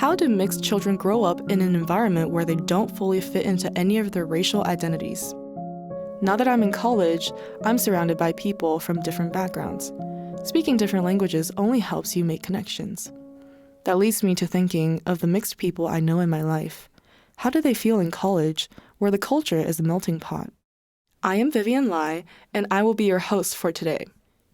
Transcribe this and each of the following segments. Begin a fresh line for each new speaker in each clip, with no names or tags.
How do mixed children grow up in an environment where they don't fully fit into any of their racial identities? Now that I'm in college, I'm surrounded by people from different backgrounds. Speaking different languages only helps you make connections. That leads me to thinking of the mixed people I know in my life. How do they feel in college, where the culture is a melting pot? I am Vivian Lai, and I will be your host for today.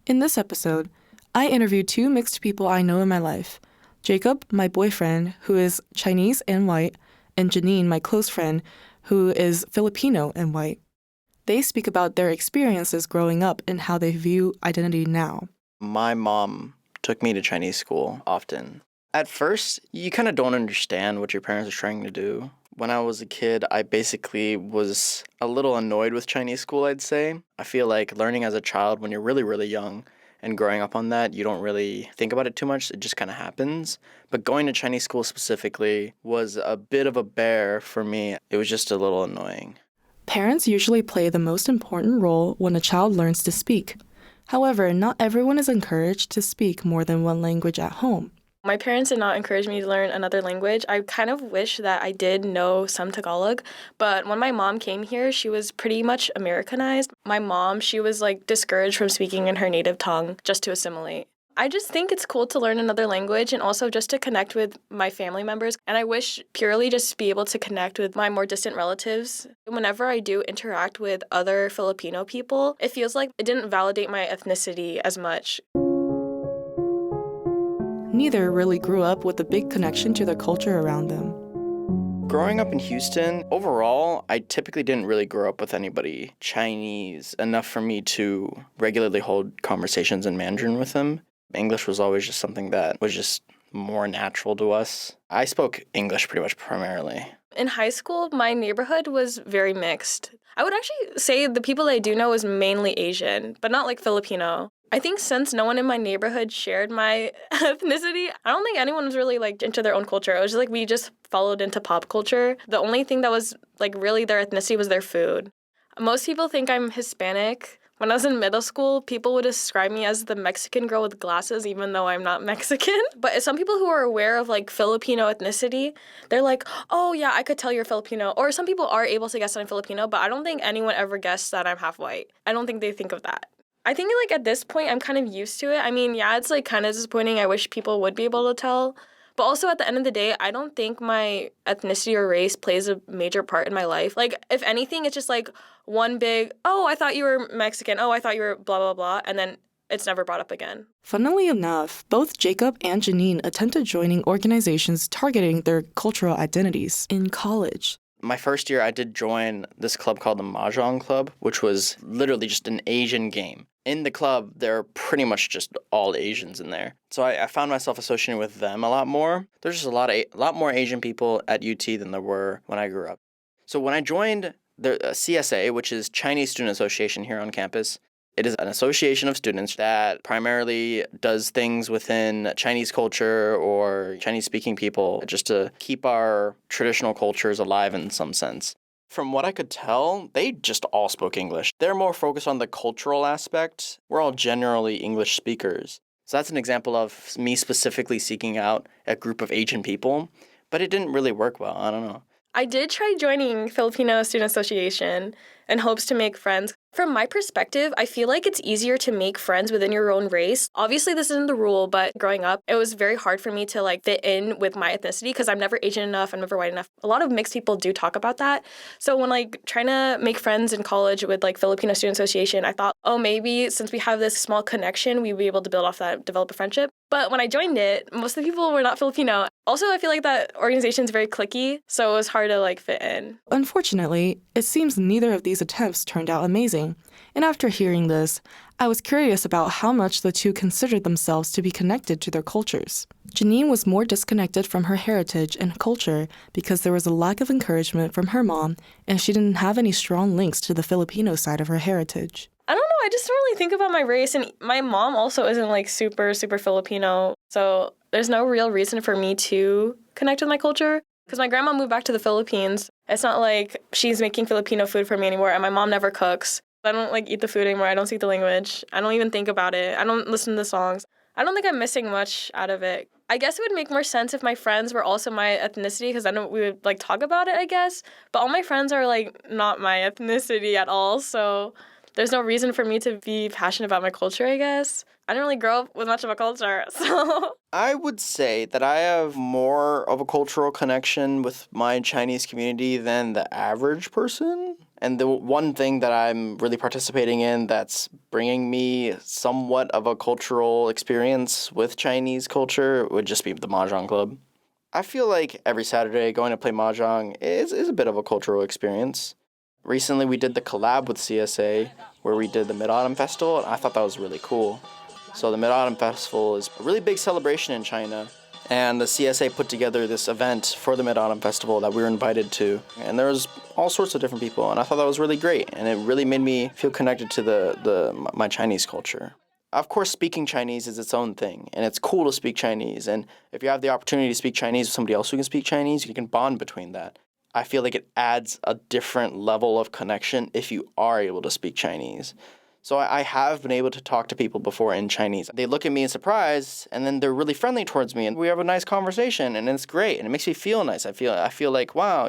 In this episode, I interviewed two mixed people I know in my life. Jacob, my boyfriend, who is Chinese and white, and Janine, my close friend, who is Filipino and white. They speak about their experiences growing up and how they view identity now.
My mom took me to Chinese school often. At first, you kind of don't understand what your parents are trying to do. When I was a kid, I basically was a little annoyed with Chinese school, I'd say. I feel like learning as a child when you're really, really young and growing up on that, you don't really think about it too much. It just kind of happens. But going to Chinese school specifically was a bit of a bear for me. It was just a little annoying.
Parents usually play the most important role when a child learns to speak. However, not everyone is encouraged to speak more than one language at home.
My parents did not encourage me to learn another language. I kind of wish that I did know some Tagalog, but when my mom came here, she was pretty much Americanized. My mom, she was discouraged from speaking in her native tongue just to assimilate. I just think it's cool to learn another language and also just to connect with my family members. And I wish purely just to be able to connect with my more distant relatives. Whenever I do interact with other Filipino people, it feels like it didn't validate my ethnicity as much.
Neither really grew up with a big connection to the culture around them.
Growing up in Houston, overall, I typically didn't really grow up with anybody Chinese enough for me to regularly hold conversations in Mandarin with them. English was always just something that was just more natural to us. I spoke English pretty much primarily.
In high school, my neighborhood was very mixed. I would actually say the people I do know is mainly Asian, but not Filipino. I think since no one in my neighborhood shared my ethnicity, I don't think anyone was really into their own culture. It was just we just followed into pop culture. The only thing that was really their ethnicity was their food. Most people think I'm Hispanic. When I was in middle school, people would describe me as the Mexican girl with glasses, even though I'm not Mexican. But some people who are aware of Filipino ethnicity, they're like, oh yeah, I could tell you're Filipino. Or some people are able to guess that I'm Filipino, but I don't think anyone ever guessed that I'm half white. I don't think they think of that. I think at this point, I'm kind of used to it. I mean, yeah, it's kind of disappointing. I wish people would be able to tell. But also at the end of the day, I don't think my ethnicity or race plays a major part in my life. If anything, it's just one big, oh, I thought you were Mexican. Oh, I thought you were blah, blah, blah. And then it's never brought up again.
Funnily enough, both Jacob and Janine attempted joining organizations targeting their cultural identities in college.
My first year, I did join this club called the Mahjong Club, which was literally just an Asian game. In the club, there are pretty much just all Asians in there. So I found myself associating with them a lot more. There's just a lot more Asian people at UT than there were when I grew up. So when I joined the CSA, which is Chinese Student Association here on campus, it is an association of students that primarily does things within Chinese culture or Chinese-speaking people just to keep our traditional cultures alive in some sense. From what I could tell, they just all spoke English. They're more focused on the cultural aspect. We're all generally English speakers. So that's an example of me specifically seeking out a group of Asian people, but it didn't really work well. I don't know.
I did try joining Filipino Student Association in hopes to make friends. From my perspective, I feel like it's easier to make friends within your own race. Obviously, this isn't the rule, but growing up, it was very hard for me to fit in with my ethnicity because I'm never Asian enough, I'm never white enough. A lot of mixed people do talk about that. So when trying to make friends in college with Filipino Student Association, I thought, oh, maybe since we have this small connection, we'd be able to build off that, develop a friendship. But when I joined it, most of the people were not Filipino. Also, I feel like that organization is very cliquey, so it was hard to fit in.
Unfortunately, it seems neither of these attempts turned out amazing. And after hearing this, I was curious about how much the two considered themselves to be connected to their cultures. Janine was more disconnected from her heritage and culture because there was a lack of encouragement from her mom, and she didn't have any strong links to the Filipino side of her heritage.
I don't know, I just don't really think about my race, and my mom also isn't super, super Filipino, so there's no real reason for me to connect with my culture. Because my grandma moved back to the Philippines. It's not like she's making Filipino food for me anymore, and my mom never cooks. I don't eat the food anymore. I don't speak the language. I don't even think about it. I don't listen to the songs. I don't think I'm missing much out of it. I guess it would make more sense if my friends were also my ethnicity because then we would like talk about it, I guess. But all my friends are like not my ethnicity at all, so there's no reason for me to be passionate about my culture, I guess. I didn't really grow up with much of a culture, so.
I would say that I have more of a cultural connection with my Chinese community than the average person. And the one thing that I'm really participating in that's bringing me somewhat of a cultural experience with Chinese culture would just be the Mahjong Club. I feel like every Saturday going to play Mahjong is a bit of a cultural experience. Recently we did the collab with CSA where we did the Mid-Autumn Festival, and I thought that was really cool. So the Mid-Autumn Festival is a really big celebration in China, and the CSA put together this event for the Mid-Autumn Festival that we were invited to, and there was all sorts of different people, and I thought that was really great, and it really made me feel connected to my Chinese culture. Of course, speaking Chinese is its own thing, and it's cool to speak Chinese, and if you have the opportunity to speak Chinese with somebody else who can speak Chinese, you can bond between that. I feel like it adds a different level of connection if you are able to speak Chinese. So I have been able to talk to people before in Chinese. They look at me in surprise, and then they're really friendly towards me, and we have a nice conversation, and it's great, and it makes me feel nice. I feel like, wow,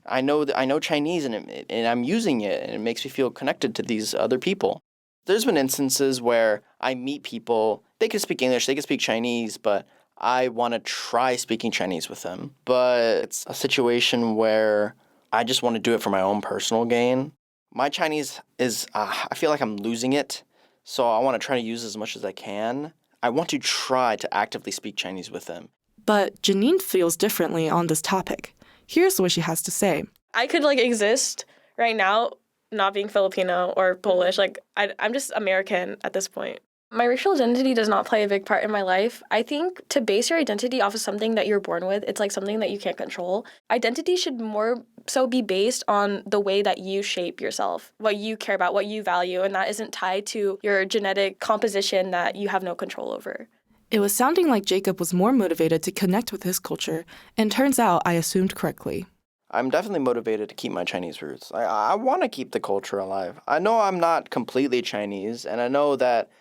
I know Chinese, and I'm using it, and it makes me feel connected to these other people. There's been instances where I meet people, they can speak English, they can speak Chinese, but I want to try speaking Chinese with them. But it's a situation where I just want to do it for my own personal gain. My Chinese is, I feel like I'm losing it, so I want to try to use as much as I can. I want to try to actively speak Chinese with them.
But Janine feels differently on this topic. Here's what she has to say.
I could like exist right now not being Filipino or Polish. Like I'm just American at this point. My racial identity does not play a big part in my life. I think to base your identity off of something that you're born with, it's like something that you can't control. Identity should more so be based on the way that you shape yourself, what you care about, what you value, and that isn't tied to your genetic composition that you have no control over.
It was sounding like Jacob was more motivated to connect with his culture, and turns out I assumed correctly.
I'm definitely motivated to keep my Chinese roots. I want to keep the culture alive. I know I'm not completely Chinese, and I know that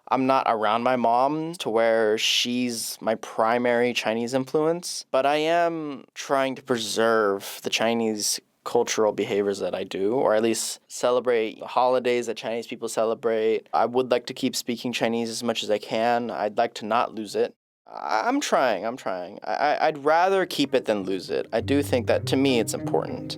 I'm not around my mom to where she's my primary Chinese influence, but I am trying to preserve the Chinese cultural behaviors that I do, or at least celebrate the holidays that Chinese people celebrate. I would like to keep speaking Chinese as much as I can. I'd like to not lose it. I'm trying. I'd rather keep it than lose it. I do think that, to me, it's important.